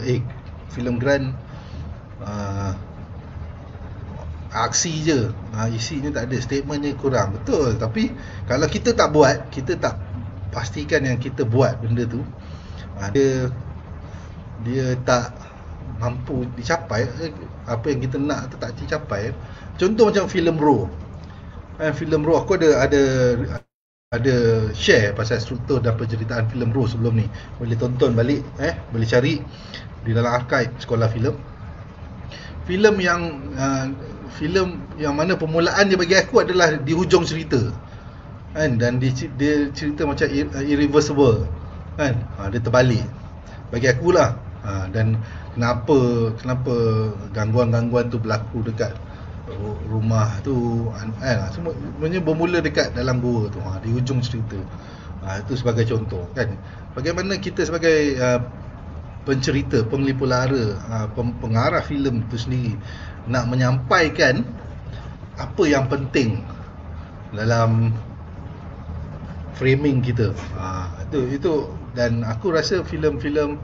filem Grant aksi je, isinya tak ada, statementnya kurang. Betul, tapi kalau kita tak buat, kita tak pastikan yang kita buat benda tu, dia tak mampu dicapai, apa yang kita nak tu tak dicapai. Contoh macam filem Raw. Filem Raw aku ada share pasal struktur dan penceritaan filem Raw sebelum ni. Boleh tonton balik, boleh cari di dalam archive Sekolah Filem. Filem yang mana permulaan dia bagi aku adalah di hujung cerita kan, dan dia cerita macam irreversible kan. Dia terbalik bagi aku lah. Dan kenapa gangguan-gangguan tu berlaku dekat rumah tu semuanya bermula dekat dalam gua tu, di hujung cerita. Itu sebagai contoh kan, bagaimana kita sebagai pencerita, penglipur lara, pengarah filem tu sendiri nak menyampaikan apa yang penting dalam framing kita. Itu dan aku rasa filem-filem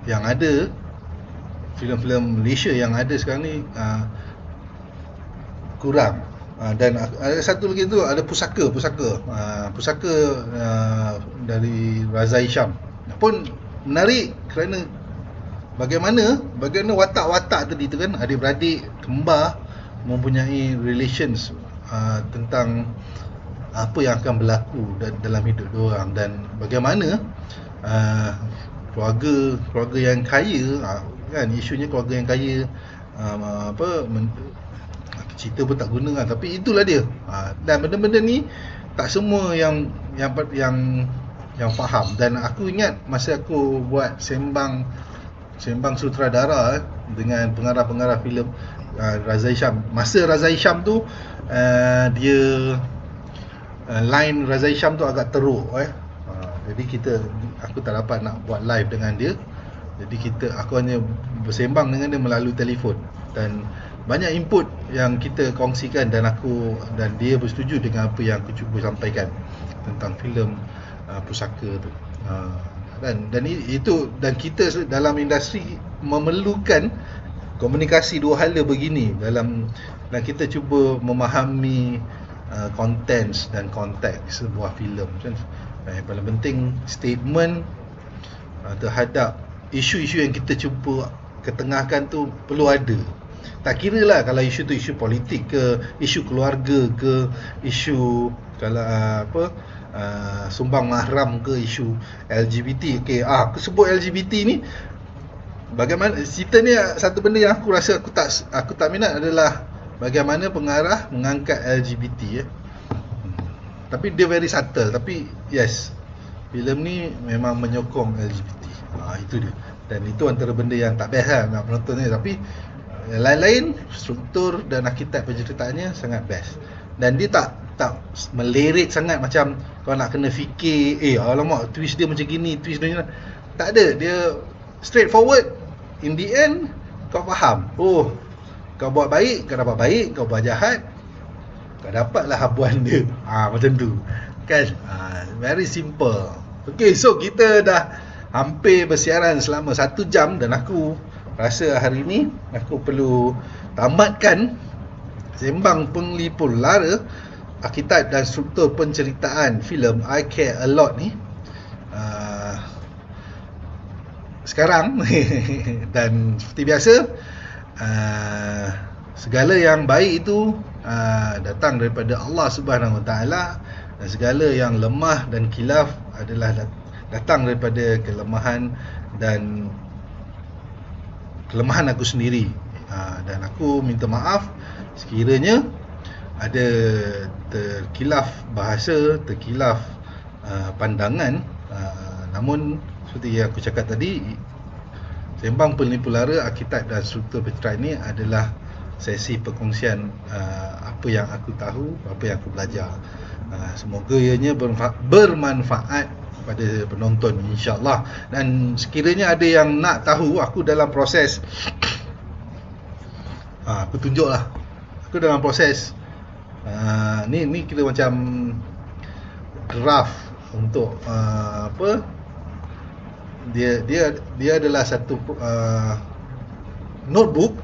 yang ada, filem-filem Malaysia yang ada sekarang ni kurang. Dan ada satu lagi tu, ada Pusaka dari Raza Hisham pun menarik kerana bagaimana watak-watak tadi tu kan, adik-beradik kembar mempunyai relations tentang apa yang akan berlaku dalam hidup diorang, dan bagaimana keluarga yang kaya kan, isunya keluarga yang kaya, cerita pun tak guna kan, tapi itulah dia. Dan benda-benda ni tak semua yang faham. Dan aku ingat masa aku buat sembang sutradara dengan pengarah-pengarah filem Raza Hisham. Masa Raza Hisham tu dia line Raza Hisham tu agak teruk jadi aku tak dapat nak buat live dengan dia. Jadi aku hanya bersembang dengan dia melalui telefon, dan banyak input yang kita kongsikan, dan dia bersetuju dengan apa yang aku cuba sampaikan tentang filem Pusaka tu. Dan kita dalam industri memerlukan komunikasi dua hala begini dan kita cuba memahami kontens dan konteks sebuah filem. Yang paling penting statement terhadap isu-isu yang kita cuba ketengahkan tu perlu ada. Tak kira lah kalau isu tu isu politik ke, isu keluarga ke, isu kalau sumbang mahram ke, isu LGBT. Aku sebut LGBT ni, bagaimana cerita ni, satu benda yang aku rasa aku tak minat adalah bagaimana pengarah mengangkat LGBT. Tapi dia very subtle, tapi yes, filem ni memang menyokong LGBT. Itu dia. Dan itu antara benda yang tak best lah nak penonton ni, tapi Yang lain-lain, struktur dan arkitek penceritaannya sangat best. Dan dia tak melirik sangat macam kau nak kena fikir, alamak twist dia macam gini, twist dia macam. Tak ada, dia straightforward. In the end kau faham, kau buat baik, kau dapat baik, kau buat jahat, kau dapatlah habuan dia. Macam tu kan. Very simple. Okay, so kita dah hampir bersiaran selama 1 jam dan aku rasa hari ni aku perlu tamatkan sembang penglipur lara arkitek dan struktur penceritaan filem I Care A Lot ni sekarang. Dan seperti biasa, segala yang baik itu datang daripada Allah Subhanahu Wa Taala, dan segala yang lemah dan khilaf adalah datang daripada kelemahan aku sendiri. Dan aku minta maaf sekiranya ada terkilaf bahasa, terkilaf pandangan. Namun seperti yang aku cakap tadi, sembang penglipur lara arkitek dan struktur penceritaan ini adalah sesi perkongsian apa yang aku tahu, apa yang aku belajar. Semoga ianya bermanfaat pada penonton, insya-Allah. Dan sekiranya ada yang nak tahu aku dalam proses, aku tunjuklah. Aku dalam proses ni kira macam draft untuk dia adalah satu notebook,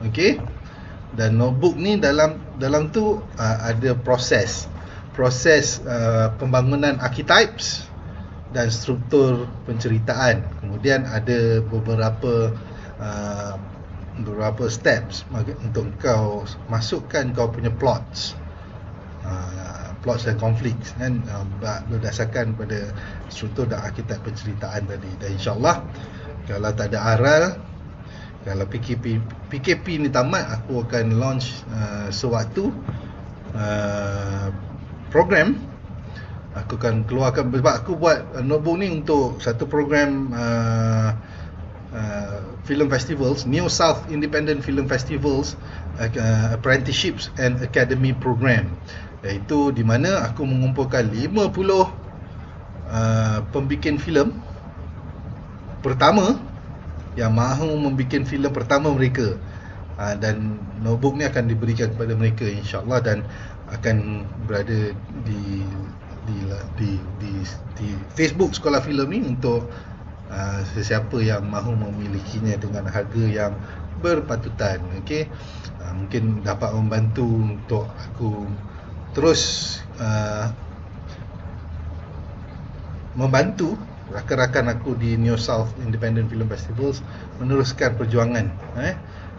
okey. Dan notebook ni dalam tu ada proses pembangunan archetypes dan struktur penceritaan. Kemudian ada beberapa steps untuk kau masukkan kau punya plots dan konflik kan, berdasarkan pada struktur dan arkitek penceritaan tadi. Dan insya-Allah kalau tak ada aral, kalau PKP ni tamat, aku akan launch sewaktu program. Aku akan keluarkan, sebab aku buat notebook ni untuk satu program film festivals, New South Independent Film Festivals, Apprenticeships and Academy Program, iaitu di mana aku mengumpulkan 50 pembikin filem pertama yang mahu membikin filem pertama mereka, dan notebook ni akan diberikan kepada mereka, insya-Allah, dan akan berada di Facebook Sekolah Filem ni untuk sesiapa yang mahu memilikinya dengan harga yang berpatutan. Okey, mungkin dapat membantu untuk aku terus membantu rakan-rakan aku di New South Independent Film Festivals meneruskan perjuangan,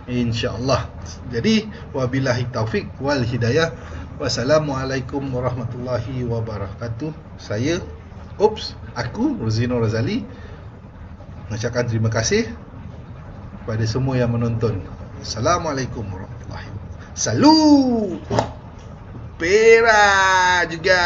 insya-Allah. Jadi wabillahi taufik wal hidayah. Wassalamualaikum warahmatullahi wabarakatuh. Aku Ruzino Razali mengucapkan terima kasih kepada semua yang menonton. Assalamualaikum warahmatullahi wabarakatuh. Salut. Pera juga.